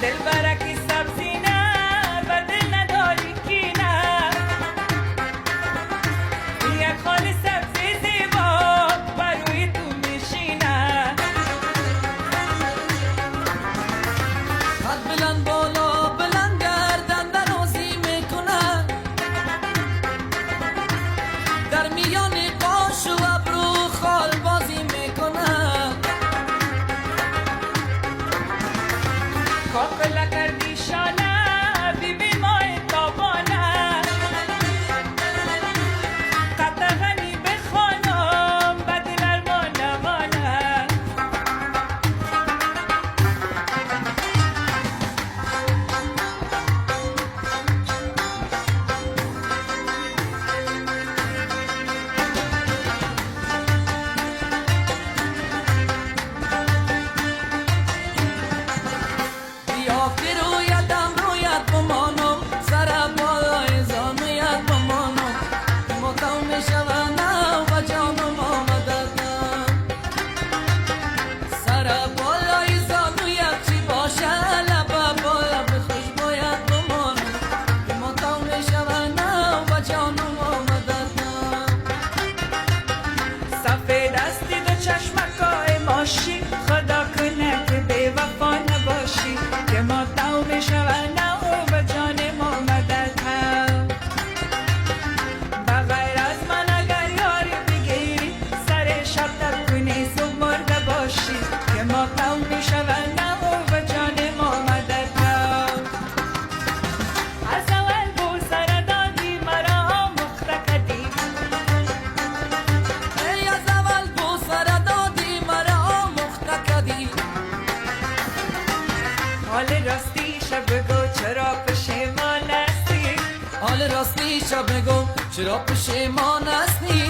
دل برکی سبزی نه و دل نداری کی نه یک خال سبزی زیبا بر روی تو میشینه قد بلند بالا بلند گردن درازی میکنه در میان قاش و ابرو خال بازی میکنه کاکلا کردی شانه بیبی ماه تابانه قطغنی به خانم بدل ارمانه مانه بیا که رویتم رویت بمانم سر بالای زانویت بمانم ماتم میشونم و جانم آمددم سر بالای زانویت چی باشه لب بالا به خوشبویت بمانم ماتم میشونم و جانم آمددم سفید استی دو چشمکای ماشی خدا کنه که بی وفا نباشی که ما تو میشونه و جان ما مدد هم بغیر از من اگر یاری بگیری سر شب تب کنی صبح مرده باشی که ما تو میشونه و جان ما مدد هم از اول بو سر دادی مرا مخته کدی ای از اول بو سر دادی مرا مخته کدی حال راستیش بگو چرا پشیمان هستی حال راستیش بگو چرا پشیمان هستی